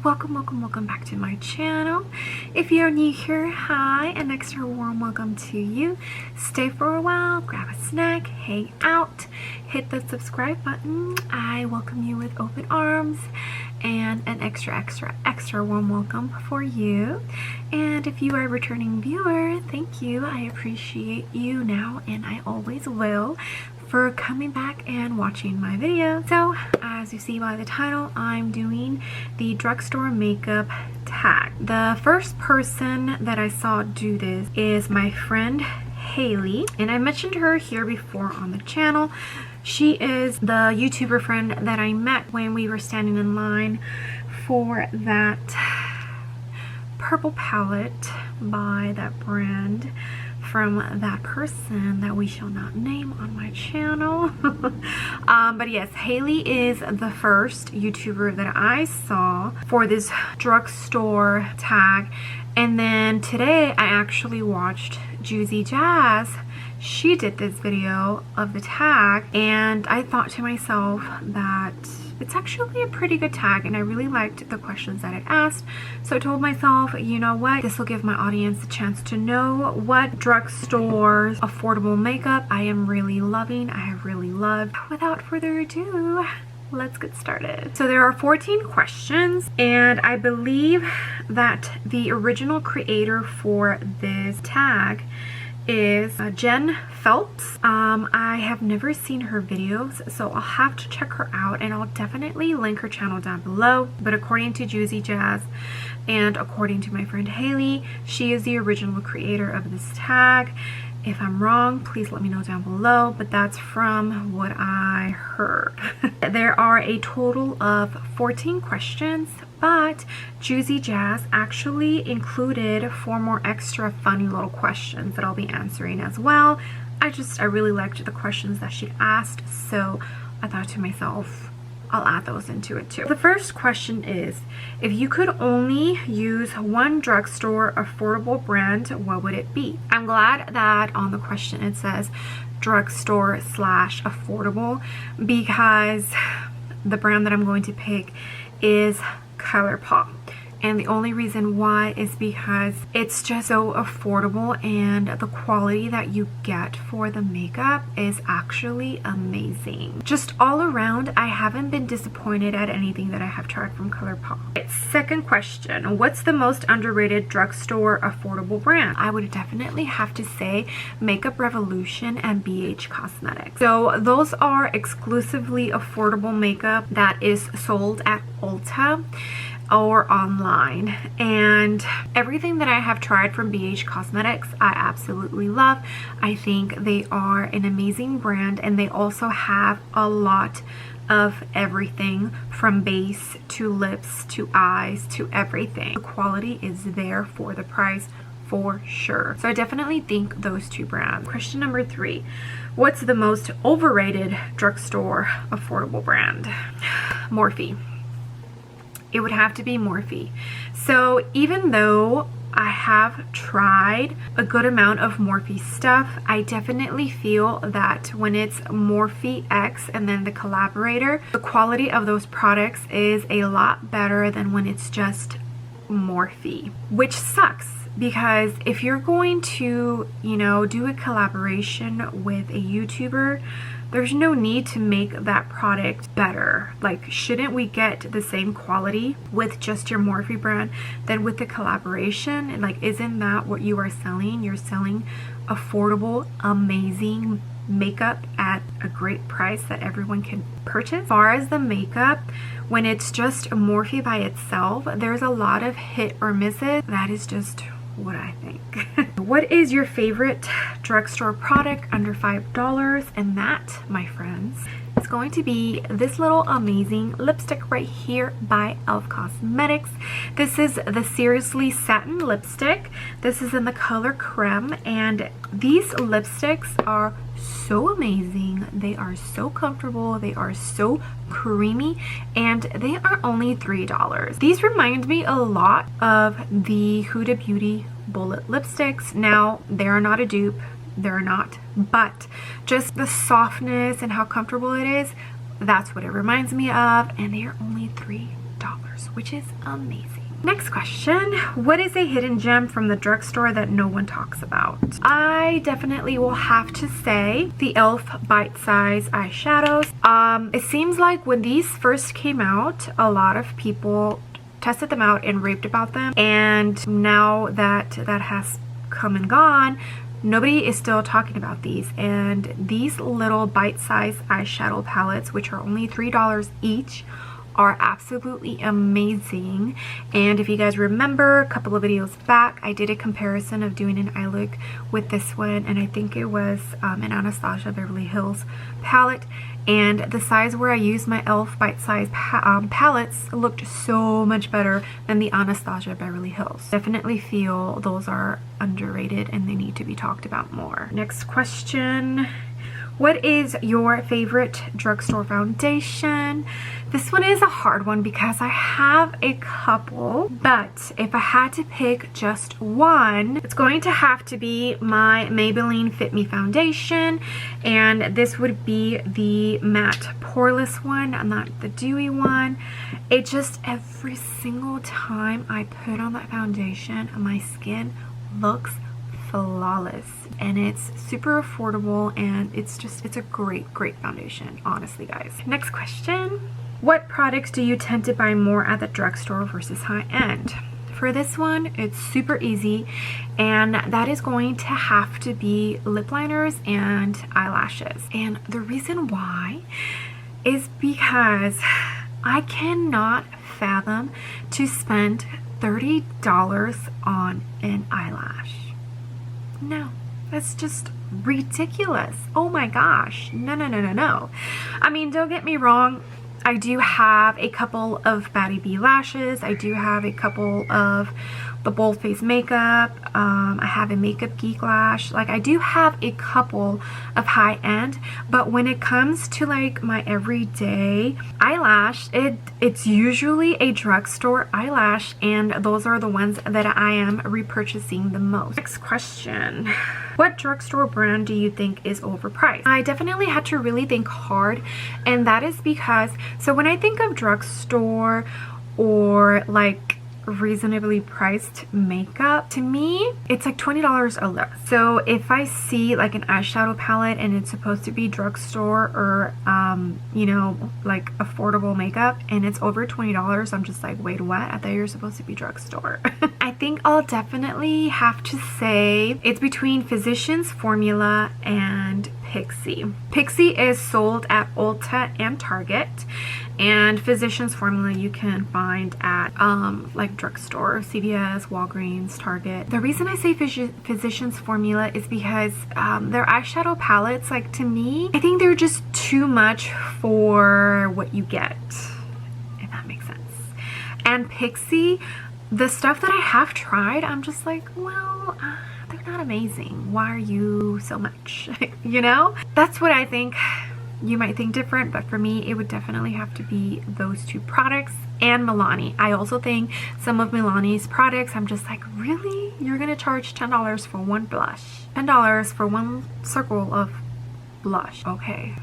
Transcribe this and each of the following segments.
welcome back to my channel. If you're new here, hi, an extra warm welcome to you. Stay for a while, grab a snack, hang out, hit the subscribe button. I welcome you with open arms and an extra warm welcome for you. And if you are a returning viewer, thank you. I appreciate you now and I always will for coming back and watching my video. So as you see by the title, I'm doing the drugstore makeup tag. The first person that I saw do this is my friend Haley, and I mentioned her here before on the channel. She is the YouTuber friend that I met when we were standing in line for that purple palette by that brand from that person that we shall not name on my channel. But yes, Haley is the first YouTuber that I saw for this drugstore tag. And then today I actually watched Juicy Jazz. She did this video of the tag and I thought to myself that it's actually a pretty good tag and I really liked the questions that it asked. So I told myself, you know what, this will give my audience a chance to know what drugstore affordable makeup I am really loving, I have really loved. Without further ado, let's get started. So there are 14 questions and I believe that the original creator for this tag is Jen Phelps. I have never seen her videos, so I'll have to check her out and I'll definitely link her channel down below. But according to Juicy Jazz and according to my friend Haley, she is the original creator of this tag. If I'm wrong, please let me know down below, but that's from what I heard. There are a total of 14 questions, but Juicy Jazz actually included 4 more extra funny little questions that I'll be answering as well. I really liked the questions that she asked, so I thought to myself, I'll add those into it too. The first question is, if you could only use one drugstore affordable brand, what would it be? I'm glad that on the question it says drugstore / affordable, because the brand that I'm going to pick is ColourPop. And the only reason why is because it's just so affordable and the quality that you get for the makeup is actually amazing. Just all around, I haven't been disappointed at anything that I have tried from ColourPop. Second question, what's the most underrated drugstore affordable brand? I would definitely have to say Makeup Revolution and BH Cosmetics. So those are exclusively affordable makeup that is sold at Ulta or online, and everything that I have tried from BH Cosmetics I absolutely love. I think they are an amazing brand and they also have a lot of everything from base to lips to eyes to everything. The quality is there for the price for sure. So I definitely think those two brands. Question number 3, what's the most overrated drugstore affordable brand? Morphe. It would have to be Morphe. So even though I have tried a good amount of Morphe stuff, I definitely feel that when it's Morphe X and then the collaborator, the quality of those products is a lot better than when it's just Morphe, which sucks. Because if you're going to, you know, do a collaboration with a YouTuber, there's no need to make that product better. Like, shouldn't we get the same quality with just your Morphe brand than with the collaboration? And like, isn't that what you are selling? You're selling affordable, amazing makeup at a great price that everyone can purchase. As far as the makeup, when it's just Morphe by itself, there's a lot of hit or misses. That is just what I think. What is your favorite drugstore product under $5? And that, my friends, is going to be this little amazing lipstick right here by e.l.f. Cosmetics. This is the Seriously Satin lipstick. This is in the color Creme, and these lipsticks are so amazing. They are so comfortable, they are so creamy, and they are only $3. These remind me a lot of the Huda Beauty bullet lipsticks. Now, they are not a dupe, they're not, but just the softness and how comfortable it is, that's what it reminds me of, and they are only $3. which is amazing. Next question, what is a hidden gem from the drugstore that no one talks about? I definitely will have to say the e.l.f. Bite Size eyeshadows. It seems like when these first came out, a lot of people tested them out and raved about them, and now that that has come and gone, nobody is still talking about these. And these little bite-sized eyeshadow palettes, which are only $3 each, are absolutely amazing. And if you guys remember a couple of videos back, I did a comparison of doing an eye look with this one, and I think it was an Anastasia Beverly Hills palette, and the size where I used my e.l.f. bite-sized palettes looked so much better than the Anastasia Beverly Hills. Definitely feel those are underrated and they need to be talked about more. Next question. What is your favorite drugstore foundation? This one is a hard one because I have a couple, but if I had to pick just one, it's going to have to be my Maybelline Fit Me foundation, and this would be the matte poreless one, not the dewy one. It just, every single time I put on that foundation, my skin looks flawless, and it's super affordable, and it's a great foundation, honestly, guys. Next question. What products do you tend to buy more at the drugstore versus high-end? For this one, it's super easy, and that is going to have to be lip liners and eyelashes. And the reason why is because I cannot fathom to spend $30 on an eyelash. No, that's just ridiculous. Oh my gosh. No. I mean, don't get me wrong. I do have a couple of Batty Bee lashes. I do have a couple of the Bold Face makeup. I have a Makeup Geek lash. Like, I do have a couple of high-end, but when it comes to like my everyday eyelash, it's usually a drugstore eyelash, and those are the ones that I am repurchasing the most. Next question. What drugstore brand do you think is overpriced? I definitely had to really think hard, and that is because, so when I think of drugstore or like reasonably priced makeup, to me it's like $20 or less. So if I see like an eyeshadow palette and it's supposed to be drugstore or you know, like affordable makeup, and it's over $20, I'm just like, wait, what? I thought you were supposed to be drugstore. I think I'll definitely have to say it's between Physicians Formula and Pixi. Pixi is sold at Ulta and Target, and Physicians Formula you can find at like drugstore, CVS, Walgreens, Target. The reason I say Physicians Formula is because their eyeshadow palettes, like, to me, I think they're just too much for what you get, if that makes sense. And Pixi, the stuff that I have tried, I'm just like, well, they're not amazing. Why are you so much? You know? That's what I think. You might think different, but for me, it would definitely have to be those two products and Milani. I also think some of Milani's products, I'm just like, really? You're gonna charge $10 for one blush? $10 for one circle of blush? Okay.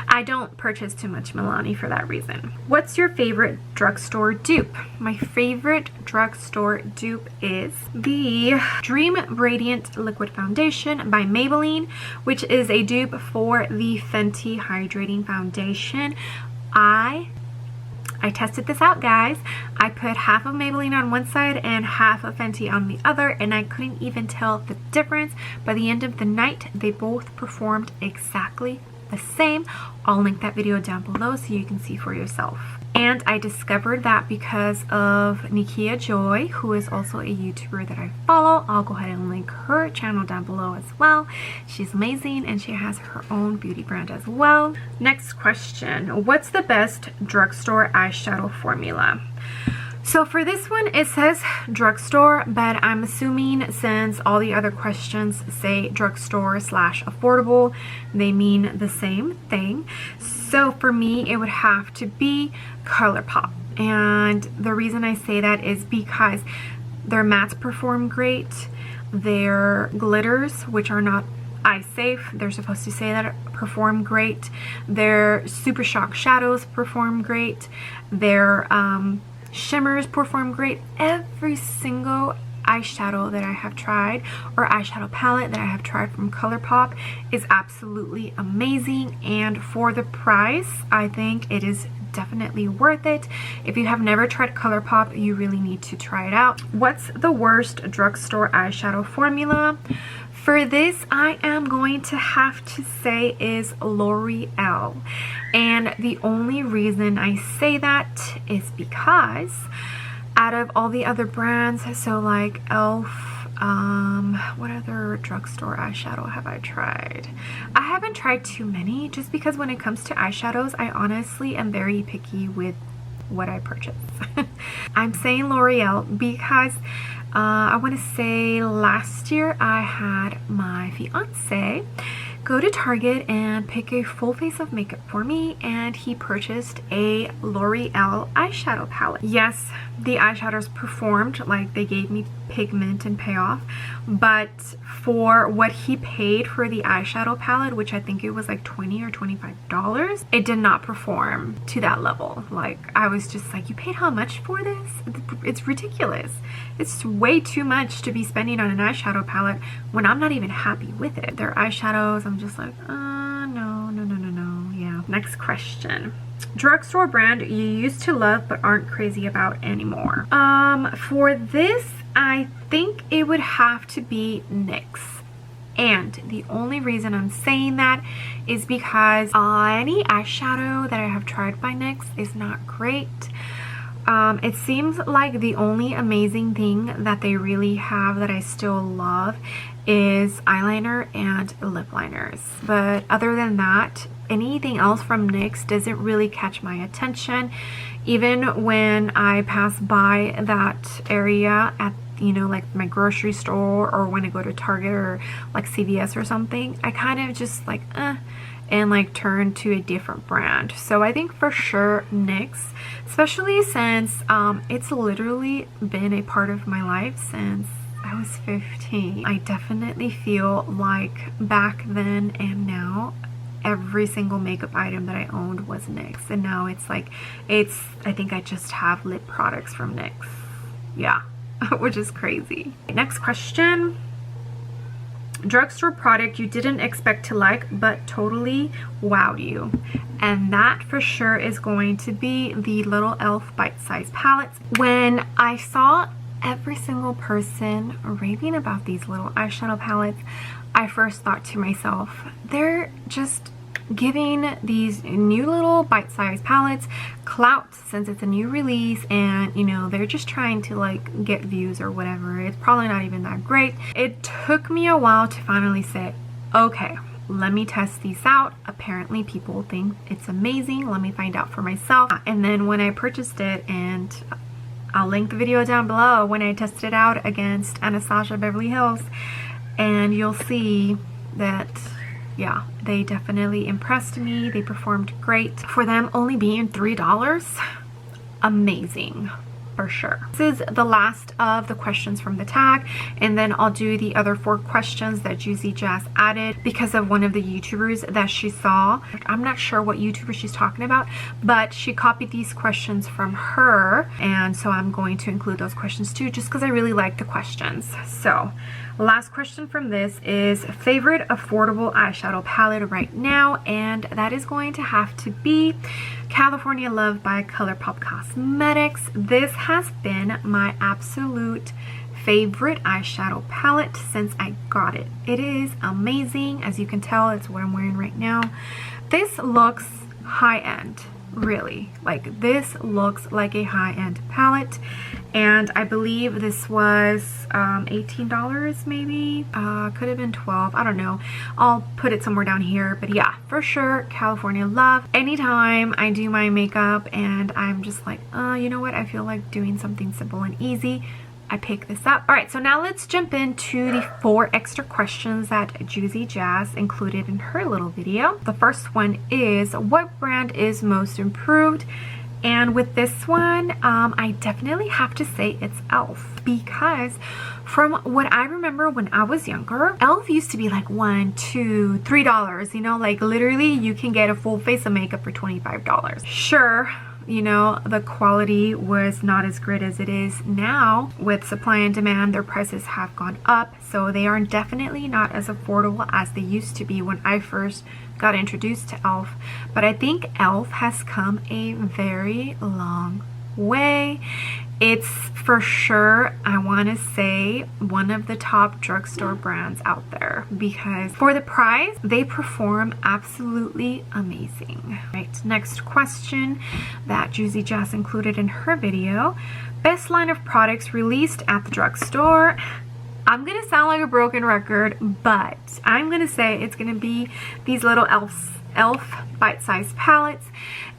I don't purchase too much Milani for that reason. What's your favorite drugstore dupe? My favorite drugstore dupe is the Dream Radiant Liquid Foundation by Maybelline, which is a dupe for the Fenty Hydrating Foundation. I tested this out, guys. I put half of Maybelline on one side and half of Fenty on the other, and I couldn't even tell the difference. By the end of the night, they both performed exactly the same. I'll link that video down below so you can see for yourself. And I discovered that because of Nikkia Joy, who is also a YouTuber that I follow. I'll go ahead and link her channel down below as well. She's amazing, and she has her own beauty brand as well. Next question. What's the best drugstore eyeshadow formula? So for this one, it says drugstore, but I'm assuming since all the other questions say drugstore / affordable, they mean the same thing. So for me, it would have to be ColourPop. And the reason I say that is because their mattes perform great. Their glitters, which are not eye safe. They're supposed to say that it perform great. Their Super Shock shadows perform great. Their shimmers perform great. Every single eyeshadow that I have tried, or eyeshadow palette that I have tried from ColourPop, is absolutely amazing, and for the price I think it is definitely worth it. If you have never tried ColourPop, you really need to try it out. What's the worst drugstore eyeshadow formula? For this, I am going to have to say is L'Oreal, and the only reason I say that is because out of all the other brands, so like e.l.f., what other drugstore eyeshadow have I tried? I haven't tried too many, just because when it comes to eyeshadows, I honestly am very picky with what I purchase. I'm saying L'Oreal because I want to say last year I had my fiance go to Target and pick a full face of makeup for me, and he purchased a L'Oreal eyeshadow palette. Yes, the eyeshadows performed, like they gave me pigment and payoff, but for what he paid for the eyeshadow palette, which I think it was like $20 or $25, it did not perform to that level. Like, I was just like, you paid how much for this? It's ridiculous. It's way too much to be spending on an eyeshadow palette when I'm not even happy with it. Their eyeshadows, I'm just like, no. Yeah. Next question. Drugstore brand you used to love but aren't crazy about anymore. For this, I think it would have to be NYX. And the only reason I'm saying that is because any eyeshadow that I have tried by NYX is not great. It seems like the only amazing thing that they really have that I still love is eyeliner and lip liners. But other than that, anything else from NYX doesn't really catch my attention. Even when I pass by that area at, you know, like my grocery store, or when I go to Target or like CVS or something, I kind of just like and like turn to a different brand. So I think for sure NYX, especially since it's literally been a part of my life since I was 15. I definitely feel like back then and now, every single makeup item that I owned was NYX, and now it's like, I think I just have lip products from NYX. Yeah, which is crazy. Next question. Drugstore product you didn't expect to like but totally wowed you. And that for sure is going to be the little e.l.f. bite-sized palettes. When I saw every single person raving about these little eyeshadow palettes, I first thought to myself, they're just giving these new little bite-sized palettes clout since it's a new release, and you know, they're just trying to like get views or whatever. It's probably not even that great. It took me a while to finally say, okay, let me test these out. Apparently people think it's amazing. Let me find out for myself. And then when I purchased it, and I'll link the video down below when I tested it out against Anastasia Beverly Hills, and you'll see that, yeah, they definitely impressed me. They performed great. For them only being $3, amazing. For sure. This is the last of the questions from the tag, and then I'll do the other 4 questions that Juicy Jazz added because of one of the YouTubers that she saw. I'm not sure what YouTuber she's talking about, but she copied these questions from her, and so I'm going to include those questions too, just because I really like the questions. So last question from this is favorite affordable eyeshadow palette right now, and that is going to have to be California Love by ColourPop Cosmetics. This has been my absolute favorite eyeshadow palette since I got it. It is amazing. As you can tell, it's what I'm wearing right now. This looks high-end, really. Like, this looks like a high-end palette, and I believe this was $18 maybe. Could have been 12, I don't know. I'll put it somewhere down here, but yeah, for sure California Love. Anytime I do my makeup and I'm just like, you know what, I feel like doing something simple and easy, I pick this up. All right, so now let's jump into the 4 extra questions that Juicy Jazz included in her little video. The first one is, what brand is most improved? And with this one, I definitely have to say it's e.l.f. because from what I remember when I was younger, e.l.f. used to be like $1, $2, $3, you know, like literally you can get a full face of makeup for $25. Sure, you know, the quality was not as great as it is now. With supply and demand, their prices have gone up, so they are definitely not as affordable as they used to be when I first got introduced to e.l.f. But I think e.l.f. has come a very long way. It's for sure, I want to say, one of the top drugstore brands out there, because for the price they perform absolutely amazing. Right, next question that Juicy Jazz included in her video: best line of products released at the drugstore. I'm gonna sound like a broken record, but I'm gonna say it's gonna be these little e.l.f. bite-sized palettes.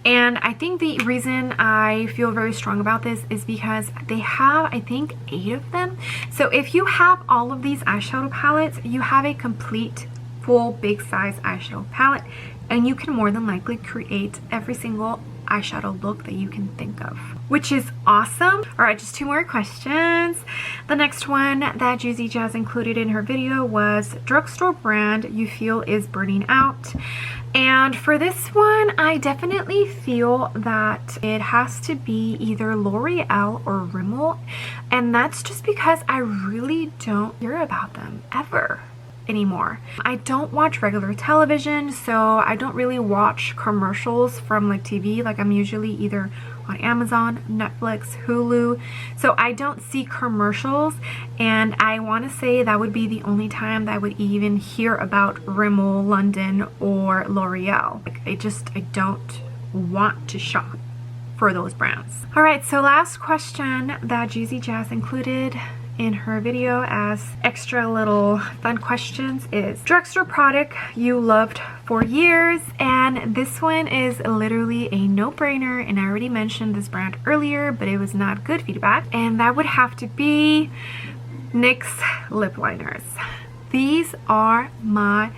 And I think the reason I feel very strong about this is because they have, I think, 8 of them. So if you have all of these eyeshadow palettes, you have a complete full big size eyeshadow palette, and you can more than likely create every single eyeshadow look that you can think of, which is awesome. All right, just 2 more questions. The next one that Juicy Jazz included in her video was drugstore brand you feel is burning out. And for this one, I definitely feel that it has to be either L'Oreal or Rimmel, and that's just because I really don't hear about them ever anymore. I don't watch regular television, so I don't really watch commercials from like TV. Like I'm usually either on Amazon, Netflix, Hulu, so I don't see commercials, and I want to say that would be the only time that I would even hear about Rimmel, London, or L'Oreal. Like I don't want to shop for those brands. All right, so last question that Juicy Jazz included in her video as extra little fun questions is drugstore product you loved for years. And this one is literally a no-brainer, and I already mentioned this brand earlier, but it was not good feedback, and that would have to be NYX lip liners. These are my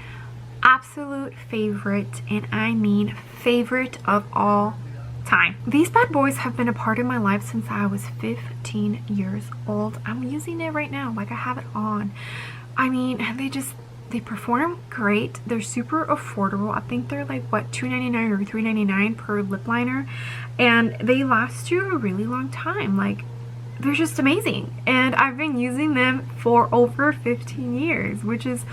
absolute favorite, and I mean favorite of all time. These bad boys have been a part of my life since I was 15 years old. I'm using it right now, like I have it on. I mean, they perform great. They're super affordable. I think they're like what, $2.99 or $3.99 per lip liner, and they last you a really long time. Like, they're just amazing, and I've been using them for over 15 years, which is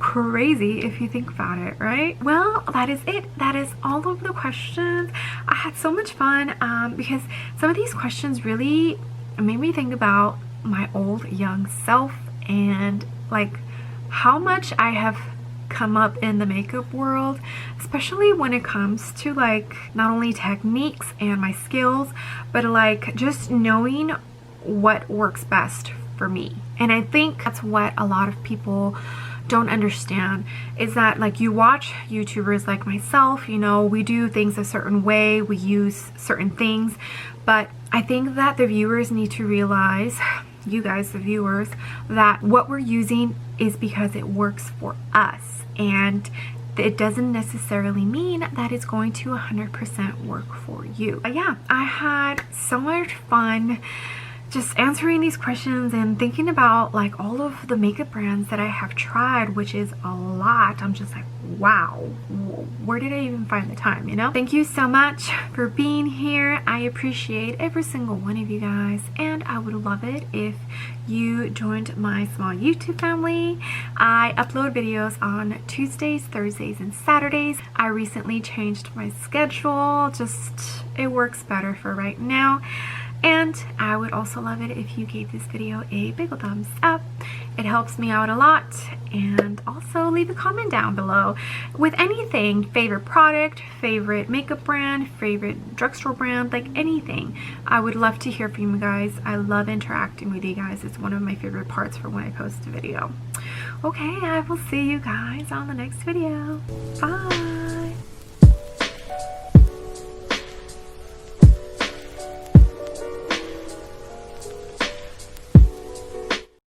crazy if you think about it, right? Well, that is it. That is all of the questions. I had so much fun because some of these questions really made me think about my old young self, and like how much I have come up in the makeup world, especially when it comes to like not only techniques and my skills, but like just knowing what works best for me. And I think that's what a lot of people don't understand, is that like you watch YouTubers like myself, you know, we do things a certain way, we use certain things, but I think that the viewers need to realize, you guys the viewers, that what we're using is because it works for us, and it doesn't necessarily mean that it's going to 100% work for you. But yeah, I had so much fun just answering these questions and thinking about like all of the makeup brands that I have tried, which is a lot. I'm just like, wow, where did I even find the time, you know? Thank you so much for being here. I appreciate every single one of you guys, and I would love it if you joined my small YouTube family. I upload videos on Tuesdays, Thursdays, and Saturdays. I recently changed my schedule, just it works better for right now. And I would also love it if you gave this video a big ol' thumbs up. It helps me out a lot. And also leave a comment down below with anything, favorite product, favorite makeup brand, favorite drugstore brand, like anything. I would love to hear from you guys. I love interacting with you guys. It's one of my favorite parts for when I post a video. Okay, I will see you guys on the next video. Bye.